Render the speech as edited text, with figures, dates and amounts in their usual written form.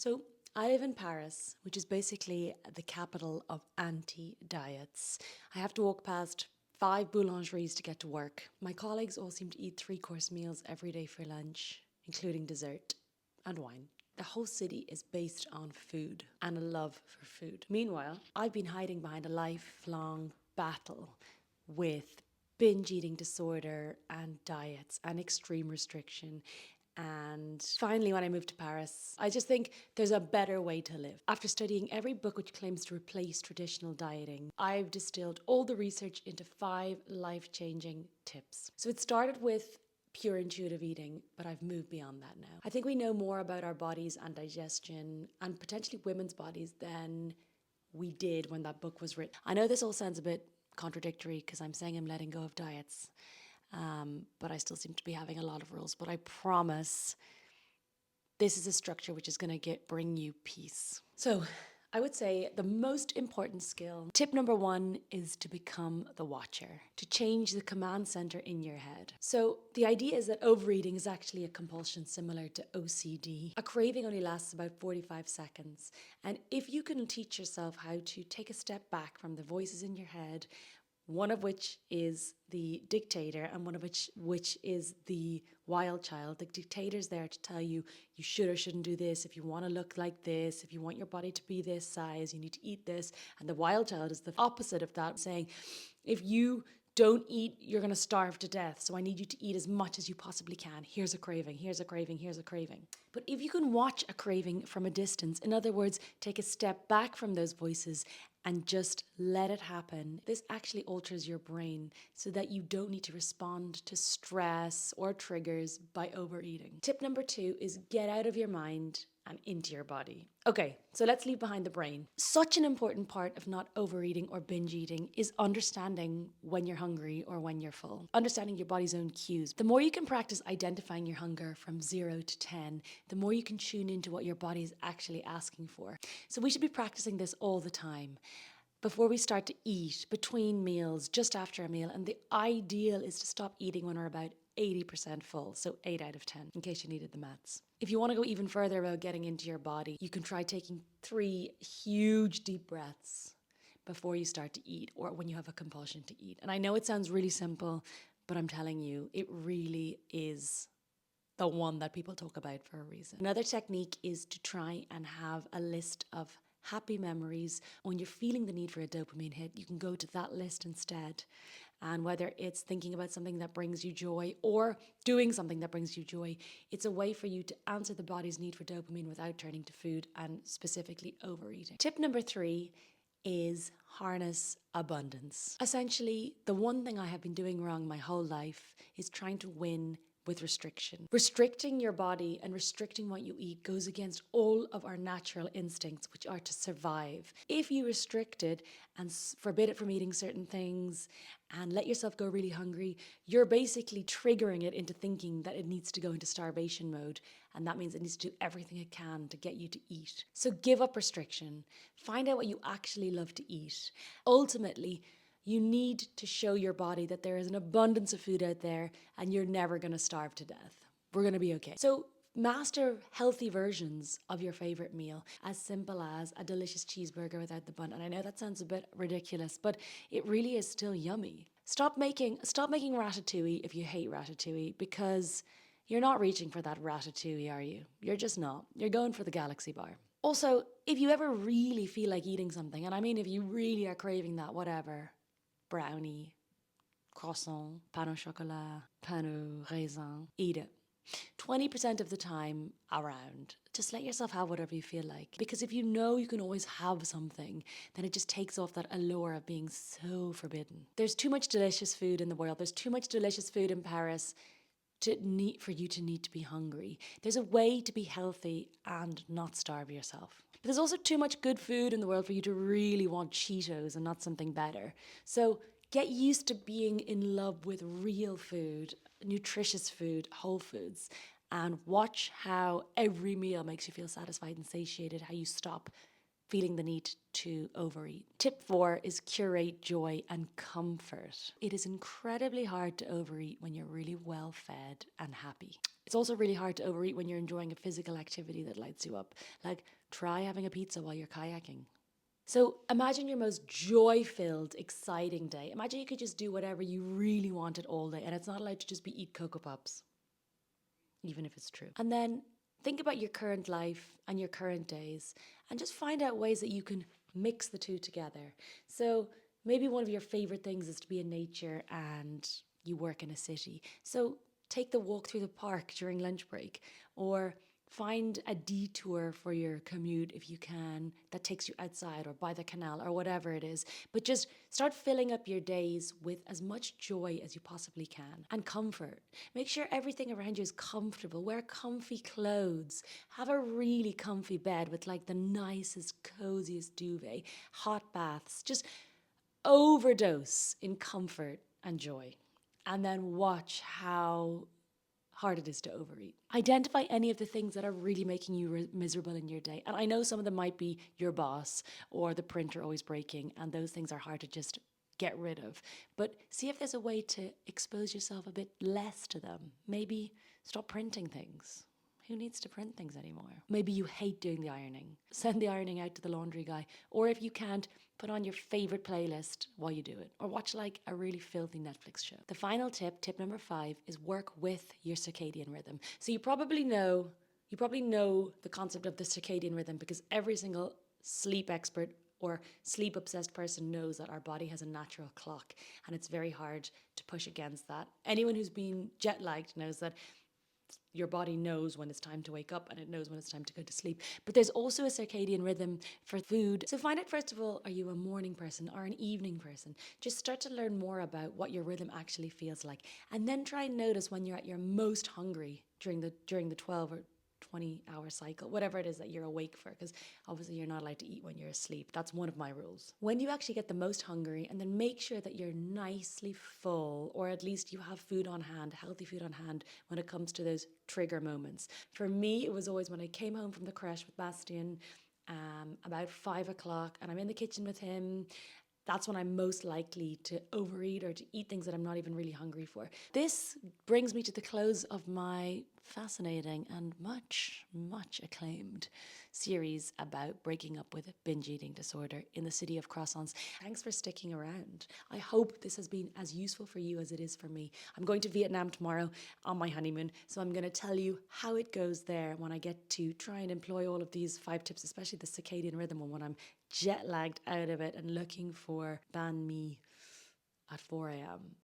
So I live in Paris, which is basically the capital of anti-diets. I have to walk past 5 boulangeries to get to work. My colleagues all seem to eat 3-course meals every day for lunch, including dessert and wine. The whole city is based on food and a love for food. Meanwhile, I've been hiding behind a lifelong battle with binge eating disorder and diets and extreme restriction. And finally, when I moved to Paris, I just think there's a better way to live. After studying every book which claims to replace traditional dieting, I've distilled all the research into 5 life-changing tips. So it started with pure intuitive eating, but I've moved beyond that now. I think we know more about our bodies and digestion and potentially women's bodies than we did when that book was written. I know this all sounds a bit contradictory because I'm saying I'm letting go of diets, but I still seem to be having a lot of rules. But I promise this is a structure which is going to bring you peace. So I would say the most important skill, tip number 1, is to become the watcher, to change the command center in your head. So the idea is that overeating is actually a compulsion similar to OCD. A craving only lasts about 45 seconds. And if you can teach yourself how to take a step back from the voices in your head, one of which is the dictator and one of which is the wild child. The dictator's there to tell you you should or shouldn't do this, if you want to look like this, if you want your body to be this size, you need to eat this. And the wild child is the opposite of that, saying if you don't eat, you're going to starve to death. So I need you to eat as much as you possibly can. Here's a craving, here's a craving, here's a craving. But if you can watch a craving from a distance, in other words, take a step back from those voices and just let it happen, this actually alters your brain so that you don't need to respond to stress or triggers by overeating. Tip number 2 is get out of your mind and into your body. Okay, so let's leave behind the brain. Such an important part of not overeating or binge eating is understanding when you're hungry or when you're full. Understanding your body's own cues. The more you can practice identifying your hunger from 0 to 10, the more you can tune into what your body is actually asking for. So we should be practicing this all the time. Before we start to eat, between meals, just after a meal, and the ideal is to stop eating when we're about 80% full, so 8 out of 10, in case you needed the maths. If you want to go even further about getting into your body, you can try taking 3 huge deep breaths before you start to eat or when you have a compulsion to eat. And I know it sounds really simple, but I'm telling you, it really is the one that people talk about for a reason. Another technique is to try and have a list of happy memories. When you're feeling the need for a dopamine hit, you can go to that list instead. And whether it's thinking about something that brings you joy or doing something that brings you joy, it's a way for you to answer the body's need for dopamine without turning to food and specifically overeating. Tip number 3 is harness abundance. Essentially, the one thing I have been doing wrong my whole life is trying to win with restriction. Restricting your body and restricting what you eat goes against all of our natural instincts, which are to survive. If you restrict it and forbid it from eating certain things and let yourself go really hungry, you're basically triggering it into thinking that it needs to go into starvation mode, and that means it needs to do everything it can to get you to eat. So give up restriction. Find out what you actually love to eat. Ultimately, you need to show your body that there is an abundance of food out there and you're never going to starve to death. We're going to be okay. So master healthy versions of your favorite meal, as simple as a delicious cheeseburger without the bun. And I know that sounds a bit ridiculous, but it really is still yummy. Stop making ratatouille if you hate ratatouille, because you're not reaching for that ratatouille, are you? You're just not. You're going for the galaxy bar. Also, if you ever really feel like eating something, and I mean if you really are craving that whatever, brownie, croissant, pain au chocolat, pain au raisin, eat it. 20% of the time around, just let yourself have whatever you feel like. Because if you know you can always have something, then it just takes off that allure of being so forbidden. There's too much delicious food in the world. There's too much delicious food in Paris for you to need to be hungry. There's a way to be healthy and not starve yourself. But there's also too much good food in the world for you to really want Cheetos and not something better. So get used to being in love with real food, nutritious food, whole foods, and watch how every meal makes you feel satisfied and satiated, how you stop feeling the need to overeat. Tip 4 is curate joy and comfort. It is incredibly hard to overeat when you're really well fed and happy. It's also really hard to overeat when you're enjoying a physical activity that lights you up. Like, try having a pizza while you're kayaking. So imagine your most joy filled, exciting day. Imagine you could just do whatever you really wanted all day, and it's not allowed to just be eat Cocoa Pops, even if it's true. And then think about your current life and your current days, and just find out ways that you can mix the two together. So maybe one of your favorite things is to be in nature and you work in a city. So take the walk through the park during lunch break, or find a detour for your commute if you can that takes you outside or by the canal or whatever it is. But just start filling up your days with as much joy as you possibly can and comfort. Make sure everything around you is comfortable. Wear comfy clothes. Have a really comfy bed with like the nicest, coziest duvet, hot baths. Just overdose in comfort and joy. And then watch how hard it is to overeat. Identify any of the things that are really making you miserable in your day. And I know some of them might be your boss or the printer always breaking, and those things are hard to just get rid of. But see if there's a way to expose yourself a bit less to them. Maybe stop printing things. Who needs to print things anymore? Maybe you hate doing the ironing. Send the ironing out to the laundry guy. Or if you can't, put on your favorite playlist while you do it. Or watch like a really filthy Netflix show. The final tip, tip number 5, is work with your circadian rhythm. So you probably know the concept of the circadian rhythm because every single sleep expert or sleep obsessed person knows that our body has a natural clock and it's very hard to push against that. Anyone who's been jet lagged knows that your body knows when it's time to wake up and it knows when it's time to go to sleep. But there's also a circadian rhythm for food. So find out, first of all, are you a morning person or an evening person? Just start to learn more about what your rhythm actually feels like. And then try and notice when you're at your most hungry during the 12 or 20-hour cycle, whatever it is that you're awake for, because obviously you're not allowed to eat when you're asleep. That's one of my rules. When you actually get the most hungry, and then make sure that you're nicely full, or at least you have food on hand, healthy food on hand when it comes to those trigger moments. For me, it was always when I came home from the creche with Bastian, about 5 o'clock, and I'm in the kitchen with him. That's when I'm most likely to overeat or to eat things that I'm not even really hungry for. This brings me to the close of my fascinating and much, much acclaimed series about breaking up with binge eating disorder in the city of croissants. Thanks for sticking around. I hope this has been as useful for you as it is for me. I'm going to Vietnam tomorrow on my honeymoon, so I'm going to tell you how it goes there when I get to try and employ all of these 5 tips, especially the circadian rhythm one, when I'm jet lagged out of it and looking for banh mi at 4 a.m.